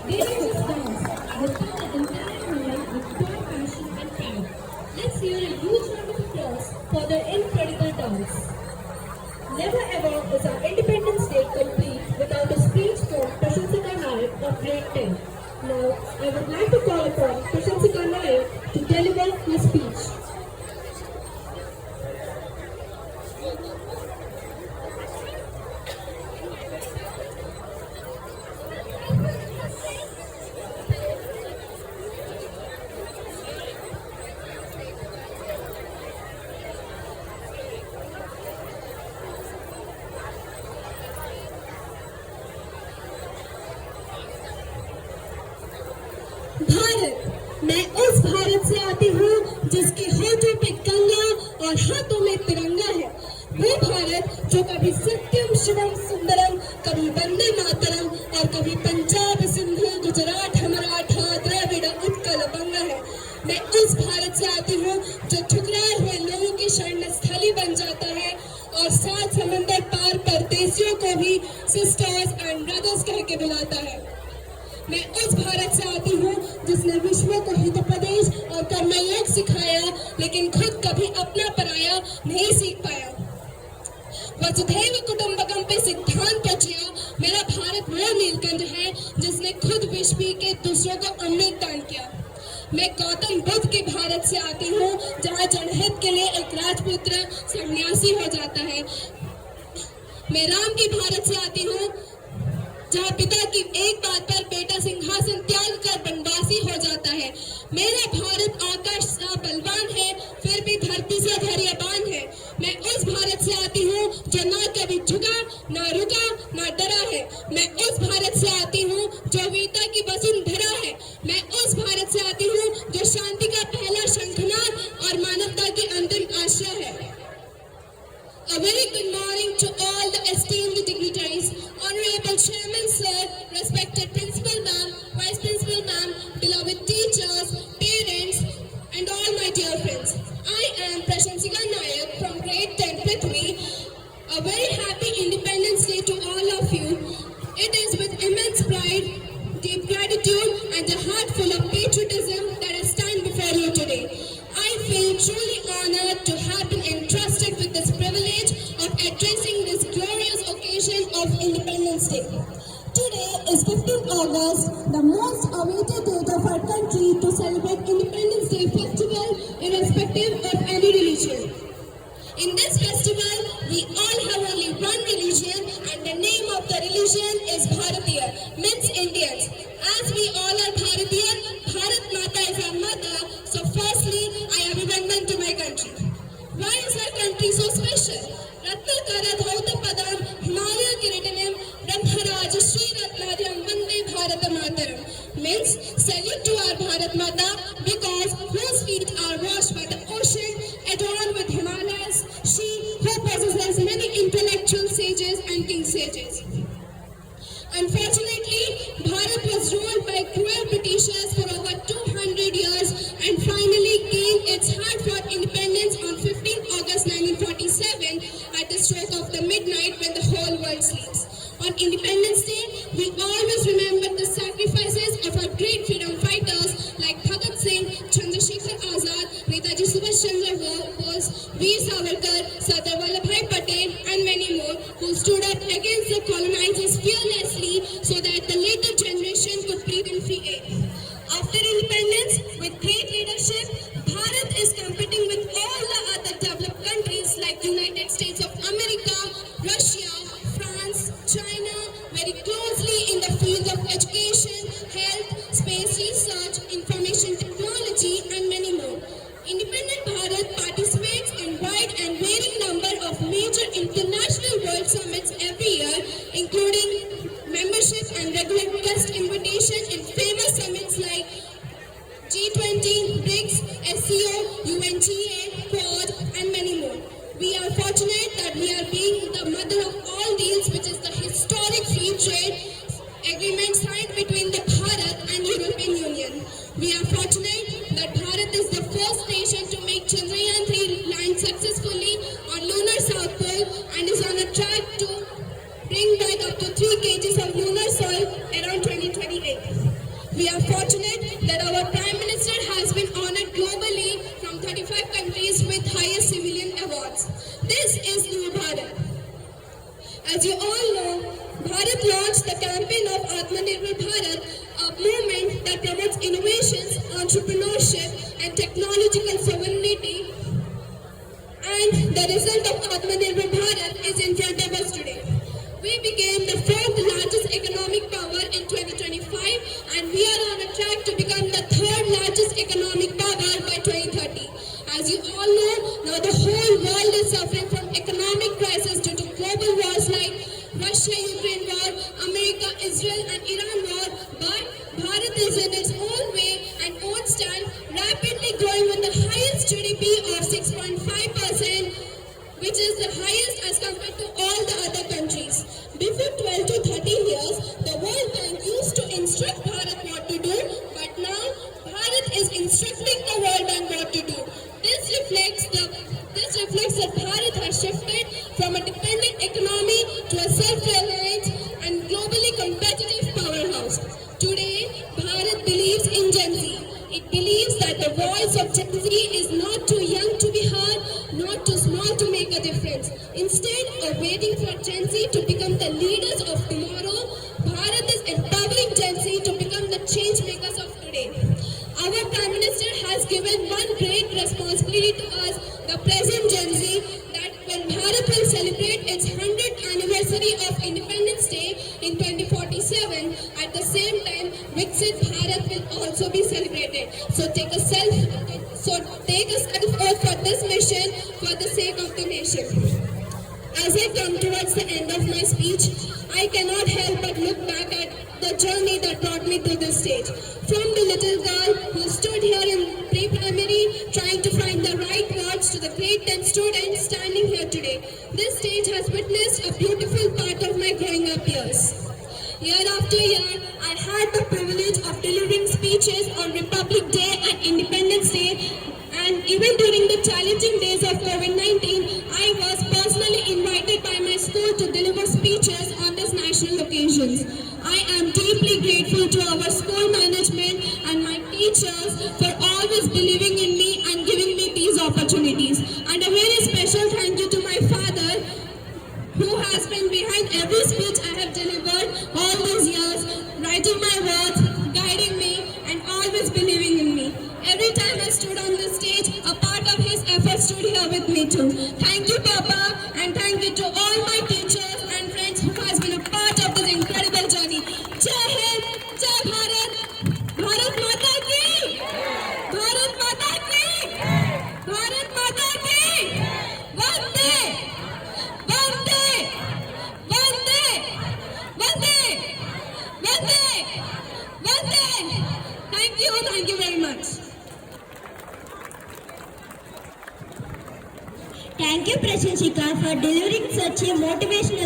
They don't just dance, they fill the entire moment with pure passion and pride. Let's hear a huge round of applause for their incredible dance. Never ever is our Independence Day complete without a speech from Prashansika Nayak of Grade 10. Now, I would like to call upon Prashansika Nayak to deliver his speech. Bharat, मैं उस भारत से आती हूँ जिसके होठों पे गंगा और हाथों में तिरंगा है। वो भारत जो कभी सत्यम शिवम सुंदरम, कभी वंदे मातरम और कभी पंजाब सिंधु गुजरात मराठा द्रविड़ उत्कल बंगा है। मैं उस भारत से आती हूँ जो ठुकराए हुए लोगों की शरण स्थली बन जाता है और सात समंदर पार परदेसियों को भी सिस्टर्स एंड ब्रदर्स कह के बुलाता है। मैं उस भारत से आती हूँ जिसने विश्व को हितोपदेश और कर्मयोग सिखाया, लेकिन खुद कभी अपना पराया नहीं सीख पाया। वसुधैव कुटुंबकम पे सिद्धांत पर जिया मेरा भारत वो नीलकंठ है जिसने खुद विष पी के दूसरों को अमृत दान किया। मैं गौतम बुद्ध के भारत से आती हूँ जहाँ जनहित के लिए एक राजपुत्र सन्यासी हो जाता है। मैं राम के भारत से आती हूँ जहाँ पिता की एक बात पर बेटा सिंहासन त्याग कर बनवासी हो जाता है। मेरा भारत आकाश सा बलवान है, फिर भी धरती से धैर्यवान है। मैं उस भारत से आती हूँ जो ना कभी झुका, ना रुका, ना डरा है। मैं उस भारत से आती हूँ जो वीरता की वसुंधरा है। मैं उस भारत से आती हूँ जो शांति का पहला शंखनाद और मानवता की अंतिम आशा है। A very good morning to all the esteemed dignitaries, Honorable Chairman Sir, respected Principal Ma'am, Vice Principal Ma'am, beloved teachers, parents, and all my dear friends. I am Prashansika Nayak from Grade 10 Prithvi. A very happy Independence Day to all of you. It is with immense pride, deep gratitude, and a heart full of patriotism that I stand before you today. I feel truly honored to have been entrusted with this privilege of addressing this glorious occasion of Independence Day. Today is 15th August, the most awaited date of our country to celebrate Independence Day festival irrespective of any religion. In this festival, we all have only one religion and the name of the religion is Bharatiya, means Indians. As we all are Bharatiya, Bharat Mata is our mother, so firstly, I abhivandan to my country. Why is our country so special? Ratnakara Dhauta Padam, Himalaya Kiritanam, Brahmaraj Shri Ratnadhyam Vande Bharat Mataram. Means salute to our Bharat Mata because whose feet are washed by the ocean, adorned with Himalayas, she who possesses many intellectual sages and king sages. Unfortunately, Bharat was ruled by cruel Britishers for over 200 years and finally gained its hard-fought independence on 15th August 1947 at the stroke of the midnight when the whole world sleeps. On Independence Day, we always remember the sacrifices of our great freedom fighters like Bhagat Singh, Chandrasekhar Azad, Netaji Subhash Chandra Bose, Veer Savarkar, Sardar Vallabhbhai Patel, and many more who stood up against the colonizers fearlessly so that the later generation could breathe in free air. After independence, with great leadership, Bharat is competing with all the other developed countries like United States of America, Russia, France, China, very closely in the field of education, health, space research, information technology, and many more. Independent Bharat participates in wide and varying number of major international world summits every year, including membership and regular guest invitation in famous summits like G20, BRICS, SCO, UNGA, Quad, and many more. We are fortunate that we are being the mother of all deals, which is the historic free trade agreement signed between the Bharat and European Union. We are fortunate that Bharat is the first nation to make Chandrayaan-3 land successfully on lunar South Pole and is on a track to bring back up to 3 kgs of lunar soil around 2028. As you all know, Bharat launched the campaign of Atmanirbhar Bharat, a movement that promotes innovations, entrepreneurship, and technological sovereignty. And the result of Atmanirbhar Bharat is in front of us today. We became the fourth largest economic power in 2025, and we are on a track to become the third largest economic power by 2030. As you all know, now the whole world is suffering from economic crisis due to global wars like Russia-Ukraine war, America-Israel and Iran war, but Bharat is in its own way and own style, rapidly growing with the highest GDP of 6.5%, which is the highest as compared to all the other countries. Before 12 to 13 years, the World Bank used to instruct Bharat what to do, but now Bharat is instructing the World Bank what to do. This reflects that Bharat has shifted from a dependent economy to a self-reliant and globally competitive powerhouse. Today, Bharat believes in Gen Z. It believes that the voice of Gen Z is not too young to be heard, not too small to make a difference. Instead of waiting for Gen Z to become the leaders of tomorrow, Bharat is empowering Gen Z to become the change makers of today. Our Prime Minister has given one great responsibility to us, the present Gen Z, that when Bharat will celebrate its 100th anniversary of Independence Day in 2047, at the same time, Viksit Bharat will also be celebrated. So take a self oath for this mission for the sake of the nation. As I come towards the end of my speech, I cannot help but look back at the journey that brought me to this stage. From the little girl who stood here in pre-primary trying to find the right words to the grade 10 student standing here today. This stage has witnessed a beautiful part of my growing up years. Year after year, I had the privilege of delivering speeches on Republic Day and Independence Day, and even during the challenging days of COVID-19, I was personally invited by my school to deliver speeches on these national occasions. I am deeply grateful to our school management and my teachers for always believing in me and giving me these opportunities. And a very special thank you to my father, who has been behind every speech I have delivered all these years, writing my words, guiding me, and always believing in me. Every time I stood on the stage, a part of his effort stood here with me too. Thank you, Papa, and thank you to all my teachers and friends who has been a part of this incredible journey. Jai Hind, Jai Bharat, Bharat Mata ki, Bharat Mata ki, Bharat Mata ki, Vande, Vande, Vande, Vande, Vande, Vande. Thank you very much. Thank you, Prashanshika, for delivering such a motivational